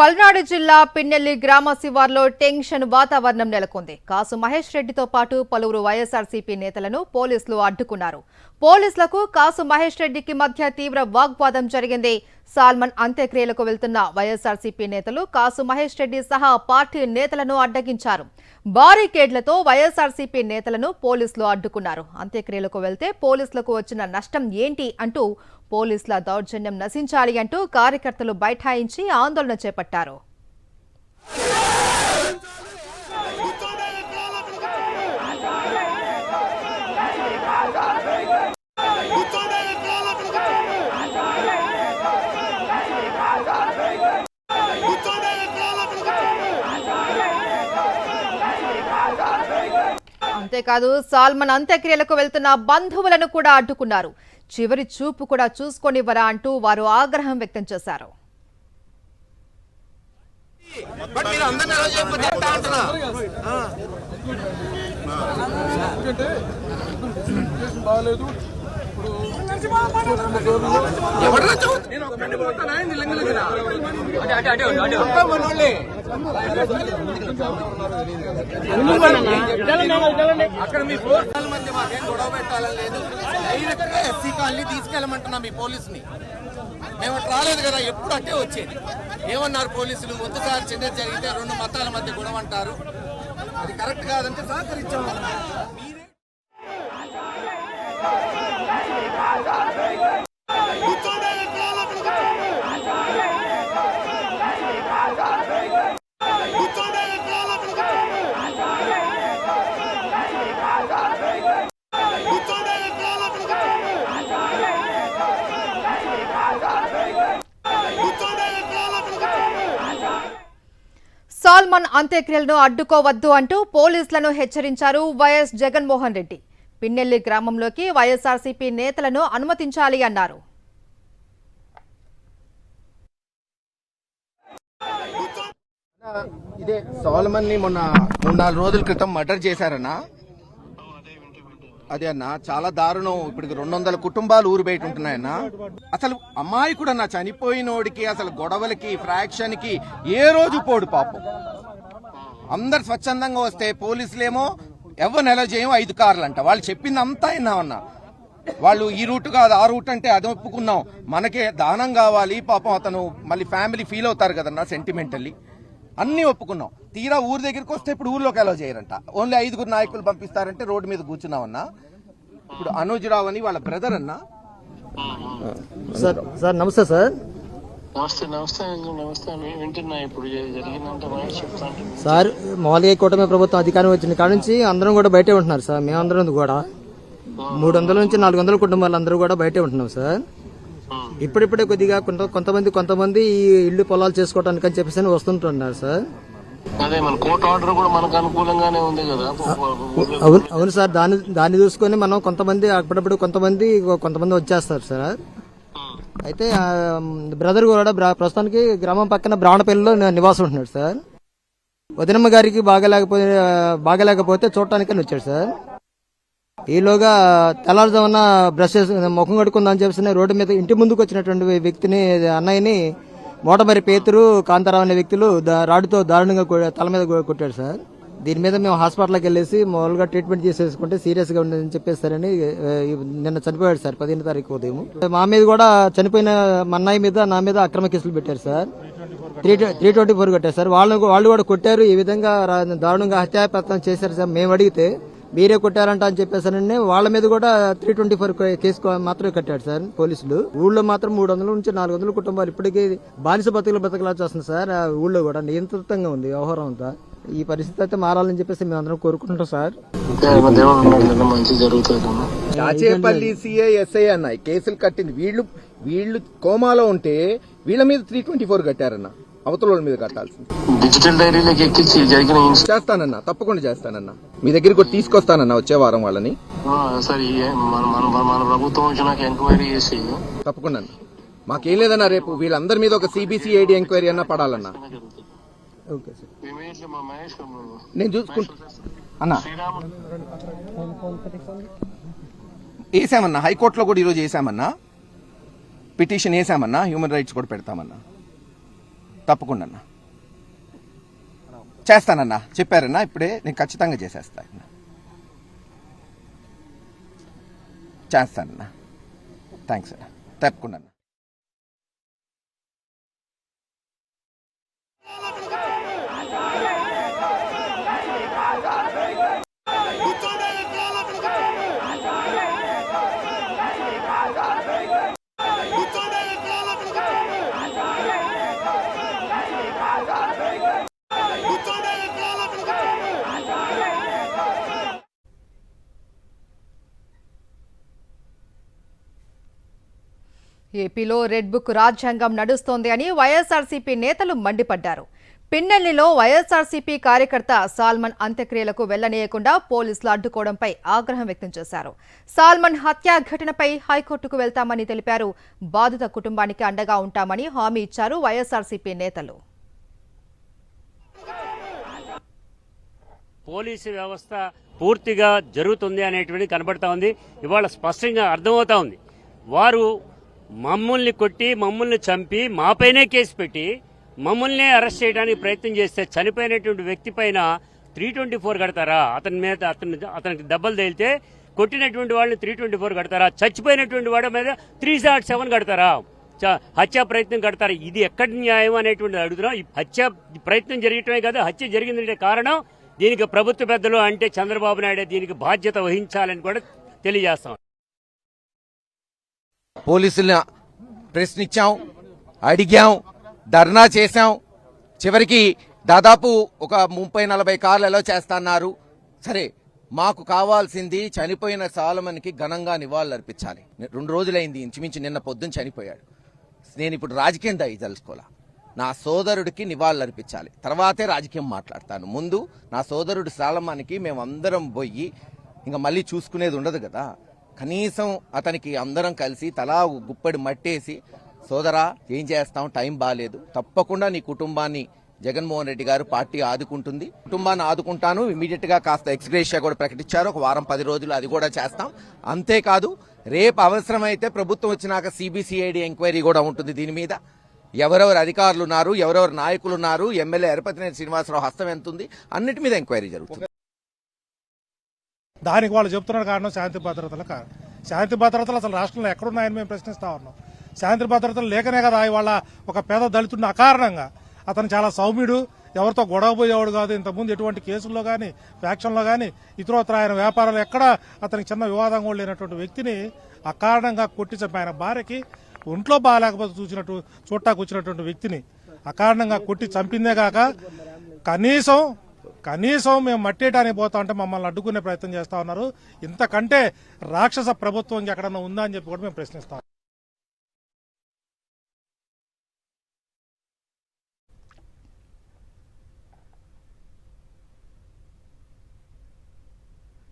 పల్నాడు జిల్లా పిన్నెల్లి గ్రామ శివార్లో టెన్షన్ వాతావరణం నెలకొంది. కాసు మహేష్ రెడ్డితో పాటు పలువురు వైఎస్ఆర్సీపీ నేతలను పోలీసులు అడ్డుకున్నారు. పోలీసులకు కాసు మహేష్ రెడ్డికి మధ్య తీవ్ర వాగ్వాదం జరిగింది. సాల్మన్ అంత్యక్రియలకు వెళ్తున్న వైఎస్ఆర్సీపీ నేతలు కాసు మహేష్ రెడ్డి సహా పార్టీ నేతలను అడ్డగించారు. బారికేడ్లతో వైఎస్ఆర్సీపీ నేతలను పోలీసులు అడ్డుకున్నారు. అంత్యక్రియలకు వెళ్తే పోలీసులకు వచ్చిన నష్టం ఏంటి అంటూ పోలీసుల దౌర్జన్యం నశించాలి అంటూ కార్యకర్తలు బైఠాయించి ఆందోళన చేపట్టారు. అంతేకాదు సాల్మన్ అంత్యక్రియలకు వెళ్తున్న బంధువులను కూడా అడ్డుకున్నారు. చివరి చూపు కూడా చూసుకొనివ్వరా అంటూ వారు ఆగ్రహం వ్యక్తం చేశారు. అక్కడ మీ పోలీసుల మధ్య మాకేం గొడవ పెట్టాలని లేదు. డైరెక్ట్ గా ఎస్సీ కాలనీ తీసుకెళ్ళమంటున్నా మీ పోలీసుని. మేము రాలేదు కదా, ఎప్పుడు అట్టే వచ్చేది. ఏమన్నారు పోలీసులు, ఒక్కసారి చిన్న జరిగితే రెండు మతాల మధ్య గొడవ అంటారు. అది కరెక్ట్ కాదంటే సహకరించాము. సాల్మన్ అంత్యక్రియలను అడ్డుకోవద్దు అంటూ పోలీసులను హెచ్చరించారు వైఎస్ జగన్మోహన్ రెడ్డి. పిన్నెల్లి గ్రామంలోకి వైఎస్ఆర్సీపీ నేతలను అనుమతించాలి అన్నారు. ఇదే సాల్మన్ ని మొన్న 3-4 రోజుల క్రితం మర్డర్ చేశారన్నా. అదే అన్న, చాలా దారుణం. ఇప్పటికి 200 కుటుంబాలు ఊరు బయట ఉంటున్నాయన్నా. అసలు అమ్మాయి కూడా నా చనిపోయినోడికి అసలు గొడవలకి ఫ్రాక్షన్ కి ఏ రోజు పోడు పాపం. అందరు స్వచ్ఛందంగా వస్తే పోలీసులేమో ఎవరు నెల చేయం 5 కార్లు అంట. వాళ్ళు చెప్పింది అంతా విన్నామన్నా. వాళ్ళు ఈ రూట్ కాదు ఆ రూట్ అంటే అది ఒప్పుకున్నాం, మనకే దానం కావాలి పాపం. అతను మళ్ళీ ఫ్యామిలీ ఫీల్ అవుతారు కదన్నా సెంటిమెంటల్లీ. అన్ని ఒప్పుకున్నాం. తీరా ఊరి దగ్గరికి వస్తే ఇప్పుడు ఊర్లోకి అలౌ చేయరంట. ఓన్లీ 5 నాయకులు పంపిస్తారంటే రోడ్డు మీద కూర్చున్నామన్నా. ఇప్పుడు అనుజ్ రావు అని వాళ్ళ బ్రదర్ అన్నా. సార్ నమస్తే సార్. వింటున్నా. ఇప్పుడు జరిగిందంటే చెప్తాను సార్. మామూలుగా కూటమి ప్రభుత్వం అధికారం వచ్చిన కాడ నుంచి అందరం కూడా బయటే ఉంటున్నారు సార్. మేమందరం కూడా 300 నుంచి 400 కుటుంబాలు అందరూ కూడా బయటే ఉంటున్నాం సార్. ఇప్పుడిప్పుడే కొద్దిగా కొంతమంది ఈ ఇల్లు పొలాలు చేసుకోవడానికి అని చెప్పేసి వస్తుంటున్నారు సార్. అదే మన కోర్టు ఆర్డర్ కూడా మనకు అనుకూలంగానే ఉంది కదా. అవును సార్. దాన్ని చూసుకొని మనం అప్పుడప్పుడు కొంతమంది వచ్చేస్తారు సార్. అయితే బ్రదర్ కూడా ప్రస్తుతానికి గ్రామం పక్కన బ్రాహ్మణపల్లిలో నివాసం ఉంటున్నాడు సార్. వదినమ్మ గారికి బాగలేకపోతే చూడటానికని వచ్చాడు సార్. ఈలోగా తెల్లారుజామున బ్రష్ ముఖం కడుక్కుందని చెప్పేసి రోడ్డు మీద ఇంటి ముందుకు వచ్చినటువంటి వ్యక్తిని, అన్నయ్యని మోటమరి పేతురు, కాంతారావు అనే వ్యక్తులు రాడుతో దారుణంగా తల మీద కొట్టాడు సార్. దీని మీద మేము హాస్పిటల్కి వెళ్ళేసి మామూలుగా ట్రీట్మెంట్ చేసేసుకుంటే సీరియస్ గా ఉండదని చెప్పేస్తారని నిన్న చనిపోయాడు సార్ 15వ తారీఖు ఉదయం. మా మీద కూడా చనిపోయిన అన్నయ్య మీద నా మీద అక్రమ కేసులు పెట్టారు సార్. 324 కొట్టారు సార్. వాళ్ళు కూడా కొట్టారు. ఈ విధంగా దారుణంగా హత్యాయత్నం చేశారు సార్. మేము అడిగితే మీరే కొట్టారంట అని చెప్పేసానండి. వాళ్ళ మీద కూడా 324 కేసు మాత్రమే కట్టాడు సార్ పోలీసులు. ఊళ్ళో మాత్రం 300 నుంచి 400 కుటుంబాలు ఇప్పటికీ బానిస బతకలాల్సి వస్తుంది సార్. ఊళ్ళో కూడా నియంత్రితంగా ఉంది వ్యవహారం అంతా. ఈ పరిస్థితి అయితే మారాలని చెప్పేసి మేము అందరం కోరుకుంటాం సార్. చాచేపల్లి సిఐ ఎస్ఐ అన్న కేసులు కట్టింది. వీళ్ళు కోమాలో ఉంటే వీళ్ళ మీద 324 కట్టారన్న. అవతల మీద కట్టాల్సింది. డిజిటల్ డైరీలోకి ఎక్కించి జరిగిన చేస్తానన్నా, తప్పకుండా చేస్తానన్నా. మీ దగ్గరికి కూడా తీసుకొస్తానన్నా వచ్చే వారం వాళ్ళని. సరే, మన ప్రభుత్వం వచ్చినాక ఎంక్వైరీ చేసి తప్పకుండా. మాకేం లేదన్నా, రేపు వీళ్ళందరి మీద ఒక సిబిసిఐడి ఎంక్వైరీ అన్నా పడాలన్నా. ఓకే సార్, నేను చూసుకుంటా అన్నా. వేసామన్నా, హైకోర్టులో కూడా ఈరోజు వేసామన్నా, పిటిషన్ వేసామన్నా, హ్యూమన్ రైట్స్ కూడా పెడతామన్నా. తప్పకుండా అన్నా. చేస్తానన్నా, చెప్పారన్నా ఇప్పుడే, నేను ఖచ్చితంగా చేసేస్తాను, చేస్తానన్నా. థ్యాంక్స్ అన్న, తప్పకుండా. ఏపీలో రెడ్ బుక్ రాజ్యాంగం నడుస్తోంది అని వైఎస్ఆర్సీపీ నేతలు మండిపడ్డారు. పిన్నెల్లిలో వైఎస్ఆర్సీపీ కార్యకర్త సాల్మన్ అంత్యక్రియలకు వెళ్లనీయకుండా పోలీసులు అడ్డుకోవడంపై ఆగ్రహం వ్యక్తం చేశారు. సాల్మన్ హత్యా ఘటనపై హైకోర్టుకు వెళ్తామని తెలిపారు. బాధిత కుటుంబానికి అండగా ఉంటామని హామీ ఇచ్చారు వైఎస్ఆర్సీపీ నేతలు. పోలీసు వ్యవస్థ పూర్తిగా జరుగుతుంది అనేటువంటి కనబడతా ఉంది. ఇవాళ స్పష్టంగా అర్థమవుతా ఉంది. వారు మమ్మల్ని కొట్టి, మమ్మల్ని చంపి, మాపైనే కేసు పెట్టి మమ్మల్ని అరెస్ట్ చేయడానికి ప్రయత్నం చేస్తే చనిపోయినటువంటి వ్యక్తి పైన 324 కడతారా? అతని మీద అతనికి దెబ్బలు తగిలితే కొట్టినటువంటి వాళ్ళని 324 కడతారా? చచ్చిపోయినటువంటి వాడి మీద 307 కడతారా? హత్యా ప్రయత్నం కడతారా? ఇది ఎక్కడి న్యాయం అనేటువంటిది అడుగుతున్నాం. ఈ హత్య ప్రయత్నం జరగటమే కాదు, హత్య జరిగిందంటే కారణం దీనికి ప్రభుత్వ పెద్దలు అంటే చంద్రబాబు నాయుడు దీనికి బాధ్యత వహించాలని కూడా తెలియజేస్తాం. పోలీసులను ప్రశ్నించాం, అడిగాం, ధర్నా చేశాం. చివరికి దాదాపు ఒక 30-40 కార్లు ఎలా చేస్తున్నారు. సరే, మాకు కావాల్సింది చనిపోయిన సాలమన్కి ఘనంగా నివాళులు అర్పించాలి. 2 రోజులైంది, ఇంచుమించు నిన్న పొద్దున్న చనిపోయాడు. నేను ఇప్పుడు రాజకీయం దయదలుచుకోలే. నా సోదరుడికి నివాళులు అర్పించాలి, తర్వాతే రాజకీయం మాట్లాడతాను. ముందు నా సోదరుడు సాలమన్కి మేమందరం పోయి ఇంకా మళ్ళీ చూసుకునేది ఉండదు కదా. కనీసం అతనికి అందరం కలిసి తలా గుప్పడి మట్టేసి, సోదరా ఏం చేస్తాం, టైం బాగాలేదు, తప్పకుండా నీ కుటుంబాన్ని జగన్మోహన్ రెడ్డి గారు పార్టీ ఆదుకుంటుంది, కుటుంబాన్ని ఆదుకుంటాను. ఇమీడియట్ గా కాస్త ఎక్స్గ్రేషియా కూడా ప్రకటించారు, ఒక వారం 10 రోజులు అది కూడా చేస్తాం. అంతేకాదు రేపు అవసరమైతే ప్రభుత్వం వచ్చినాక సిబిసిఐడి ఎంక్వైరీ కూడా ఉంటుంది. దీని మీద ఎవరెవరు అధికారులు ఉన్నారు, ఎవరెవరు నాయకులు ఉన్నారు, ఎమ్మెల్యే ఎరపతినేని శ్రీనివాసరావు హస్తం ఎంత ఉంది, అన్నిటి మీద ఎంక్వైరీ జరుగుతుంది. దానికి వాళ్ళు చెప్తున్న కారణం శాంతి భద్రతల కారణం. శాంతి భద్రతలు అసలు రాష్ట్రంలో ఎక్కడున్నాయని మేము ప్రశ్నిస్తా ఉన్నాం. శాంతి భద్రతలు లేకనే కదా ఇవాళ ఒక పేద దళితుడిని అకారణంగా, అతను చాలా సౌమ్యుడు, ఎవరితో గొడవ పోయేవాడు కాదు, ఇంతకుముందు ఎటువంటి కేసుల్లో కానీ ఫ్యాక్షన్లో కానీ ఇతరత్ర ఆయన వ్యాపారాలు ఎక్కడ అతనికి చిన్న వివాదం కూడా లేనటువంటి వ్యక్తిని అకారణంగా కొట్టి చంపి, ఆయన భార్యకి ఒంట్లో బాగాలేకపోతే చూడటానికి వచ్చినటువంటి వ్యక్తిని అకారణంగా కొట్టి చంపిందే కాక కనీసం మేము మట్టేయడానికి పోతా ఉంటే మమ్మల్ని అడ్డుకునే ప్రయత్నం చేస్తా ఉన్నారు. ఇంతకంటే రాక్షస ప్రభుత్వం ఎక్కడన్నా ఉందా అని చెప్పి కూడా మేము ప్రశ్నిస్తాం.